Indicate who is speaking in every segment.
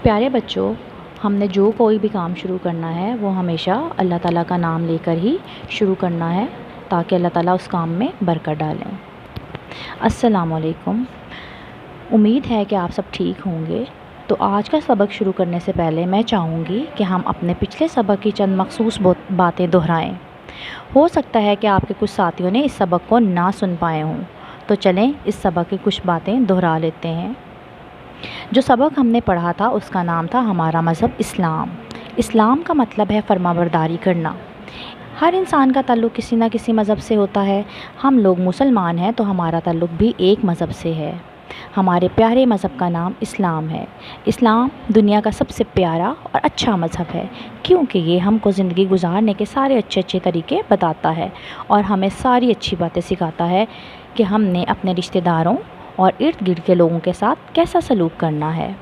Speaker 1: پیارے بچوں، ہم نے جو کوئی بھی کام شروع کرنا ہے وہ ہمیشہ اللہ تعالیٰ کا نام لے کر ہی شروع کرنا ہے تاکہ اللہ تعالیٰ اس کام میں برکت ڈالیں۔ السلام علیکم۔ امید ہے کہ آپ سب ٹھیک ہوں گے۔ تو آج کا سبق شروع کرنے سے پہلے میں چاہوں گی کہ ہم اپنے پچھلے سبق کی چند مخصوص باتیں دہرائیں۔ ہو سکتا ہے کہ آپ کے کچھ ساتھیوں نے اس سبق کو نہ سن پائے ہوں، تو چلیں اس سبق کی کچھ باتیں دہرا لیتے ہیں۔ جو سبق ہم نے پڑھا تھا اس کا نام تھا ہمارا مذہب اسلام۔ اسلام کا مطلب ہے فرمانبرداری کرنا۔ ہر انسان کا تعلق کسی نہ کسی مذہب سے ہوتا ہے۔ ہم لوگ مسلمان ہیں تو ہمارا تعلق بھی ایک مذہب سے ہے۔ ہمارے پیارے مذہب کا نام اسلام ہے۔ اسلام دنیا کا سب سے پیارا اور اچھا مذہب ہے کیونکہ یہ ہم کو زندگی گزارنے کے سارے اچھے طریقے بتاتا ہے اور ہمیں ساری اچھی باتیں سکھاتا ہے کہ ہم نے اپنے رشتہ داروں اور ارد گرد کے لوگوں کے ساتھ کیسا سلوک کرنا ہے۔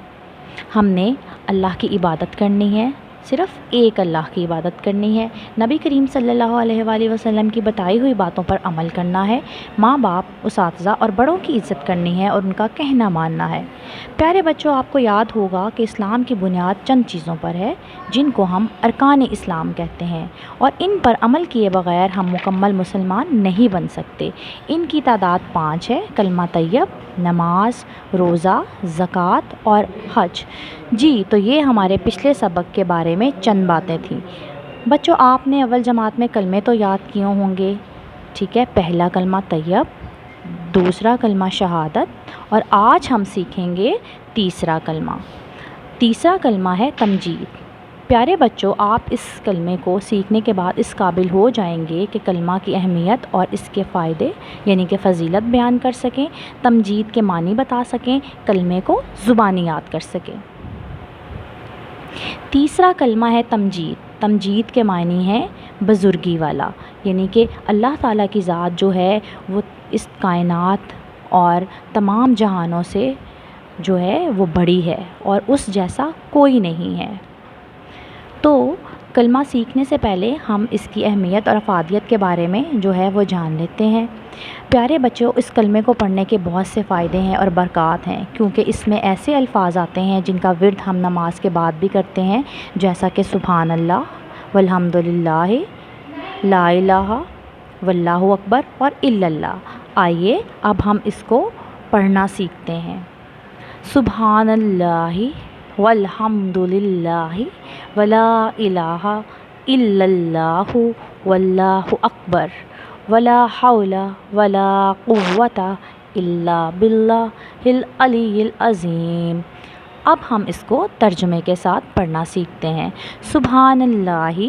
Speaker 1: ہم نے اللہ کی عبادت کرنی ہے، صرف ایک اللہ کی عبادت کرنی ہے۔ نبی کریم صلی اللہ علیہ وآلہ وسلم کی بتائی ہوئی باتوں پر عمل کرنا ہے۔ ماں باپ، اساتذہ اور بڑوں کی عزت کرنی ہے اور ان کا کہنا ماننا ہے۔ پیارے بچوں، آپ کو یاد ہوگا کہ اسلام کی بنیاد چند چیزوں پر ہے جن کو ہم ارکان اسلام کہتے ہیں، اور ان پر عمل کیے بغیر ہم مکمل مسلمان نہیں بن سکتے۔ ان کی تعداد 5 ہے: کلمہ طیب، نماز، روزہ، زکوٰۃ اور حج۔ جی، تو یہ ہمارے پچھلے سبق کے بارے میں چند باتیں تھیں۔ بچوں، آپ نے اول جماعت میں کلمے تو یاد کیے ہوں گے، ٹھیک ہے؟ پہلا کلمہ طیب، دوسرا کلمہ شہادت، اور آج ہم سیکھیں گے تیسرا کلمہ۔ تیسرا کلمہ ہے تمجید۔ پیارے بچوں، آپ اس کلمے کو سیکھنے کے بعد اس قابل ہو جائیں گے کہ کلمہ کی اہمیت اور اس کے فائدے یعنی کہ فضیلت بیان کر سکیں، تمجید کے معنی بتا سکیں، کلمے کو زبانی یاد کر سکیں۔ تیسرا کلمہ ہے تمجید۔ تمجید کے معنی ہے بزرگی والا، یعنی کہ اللہ تعالیٰ کی ذات جو ہے وہ اس کائنات اور تمام جہانوں سے جو ہے وہ بڑی ہے اور اس جیسا کوئی نہیں ہے۔ تو کلمہ سیکھنے سے پہلے ہم اس کی اہمیت اور افادیت کے بارے میں جو ہے وہ جان لیتے ہیں۔ پیارے بچوں، اس کلمے کو پڑھنے کے بہت سے فائدے ہیں اور برکات ہیں کیونکہ اس میں ایسے الفاظ آتے ہیں جن کا ورد ہم نماز کے بعد بھی کرتے ہیں، جیسا کہ سبحان اللہ والحمد للہ، لا الہ واللہ اکبر اور الا اللہ۔ آئیے اب ہم اس کو پڑھنا سیکھتے ہیں۔ سبحان اللہ والحمد للہ ولا الہ الا اللہ واللہ اکبر ولا حول ولا قوة الا باللہ العلی العظیم۔ اب ہم اس کو ترجمے کے ساتھ پڑھنا سیکھتے ہیں۔ سبحان اللہ،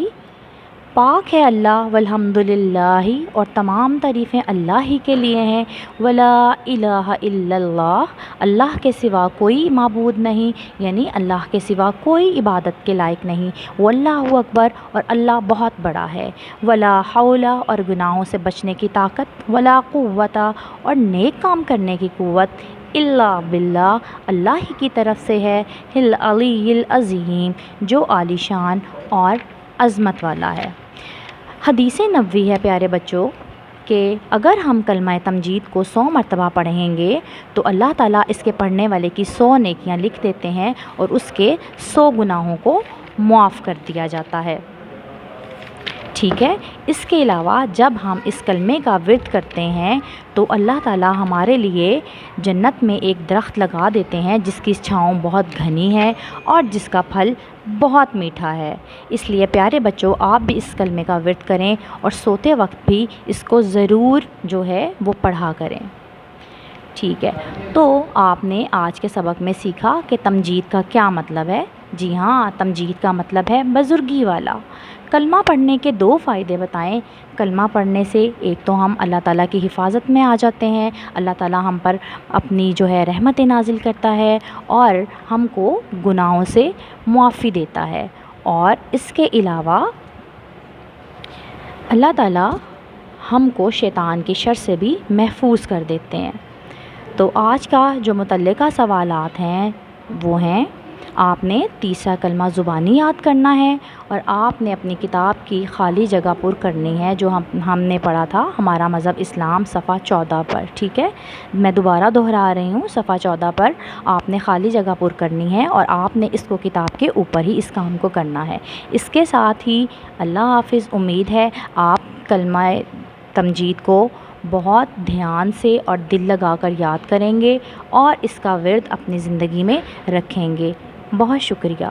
Speaker 1: پاک ہے اللہ، والحمد للہ، اور تمام تعریفیں اللہ ہی کے لیے ہیں، ولا الہ الا اللہ، اللہ کے سوا کوئی معبود نہیں، یعنی اللہ کے سوا کوئی عبادت کے لائق نہیں، واللہ اکبر، اور اللہ بہت بڑا ہے، ولا حول، اور گناہوں سے بچنے کی طاقت، ولا قوت، اور نیک کام کرنے کی قوت، الا باللہ، اللہ ہی کی طرف سے ہے، العلی العظیم، جو عالی شان اور عظمت والا ہے۔ حدیث نبوی ہے پیارے بچوں کہ اگر ہم کلمہ تمجید کو 100 مرتبہ پڑھیں گے تو اللہ تعالیٰ اس کے پڑھنے والے کی 100 نیکیاں لکھ دیتے ہیں اور اس کے 100 گناہوں کو معاف کر دیا جاتا ہے، ٹھیک ہے؟ اس کے علاوہ جب ہم اس کلمے کا ورد کرتے ہیں تو اللہ تعالیٰ ہمارے لیے جنت میں ایک درخت لگا دیتے ہیں جس کی چھاؤں بہت گھنی ہے اور جس کا پھل بہت میٹھا ہے۔ اس لیے پیارے بچوں، آپ بھی اس کلمے کا ورد کریں اور سوتے وقت بھی اس کو ضرور جو ہے وہ پڑھا کریں، ٹھیک ہے؟ تو آپ نے آج کے سبق میں سیکھا کہ تمجید کا کیا مطلب ہے۔ جی ہاں، تمجید کا مطلب ہے بزرگی والا۔ کلمہ پڑھنے کے 2 فائدے بتائیں۔ کلمہ پڑھنے سے ایک تو ہم اللہ تعالیٰ کی حفاظت میں آ جاتے ہیں، اللہ تعالیٰ ہم پر اپنی جو ہے رحمتیں نازل کرتا ہے اور ہم کو گناہوں سے معافی دیتا ہے، اور اس کے علاوہ اللہ تعالیٰ ہم کو شیطان کی شر سے بھی محفوظ کر دیتے ہیں۔ تو آج کا جو متعلقہ سوالات ہیں وہ ہیں: آپ نے تیسرا کلمہ زبانی یاد کرنا ہے اور آپ نے اپنی کتاب کی خالی جگہ پر کرنی ہے، جو ہم نے پڑھا تھا ہمارا مذہب اسلام صفحہ 14 پر، ٹھیک ہے؟ میں دوبارہ دہرا رہی ہوں، صفحہ 14 پر آپ نے خالی جگہ پر کرنی ہے اور آپ نے اس کو کتاب کے اوپر ہی اس کام کو کرنا ہے۔ اس کے ساتھ ہی اللہ حافظ، امید ہے آپ کلمہ تمجید کو بہت دھیان سے اور دل لگا کر یاد کریں گے اور اس کا ورد اپنی زندگی میں رکھیں گے۔ بہت شکریہ۔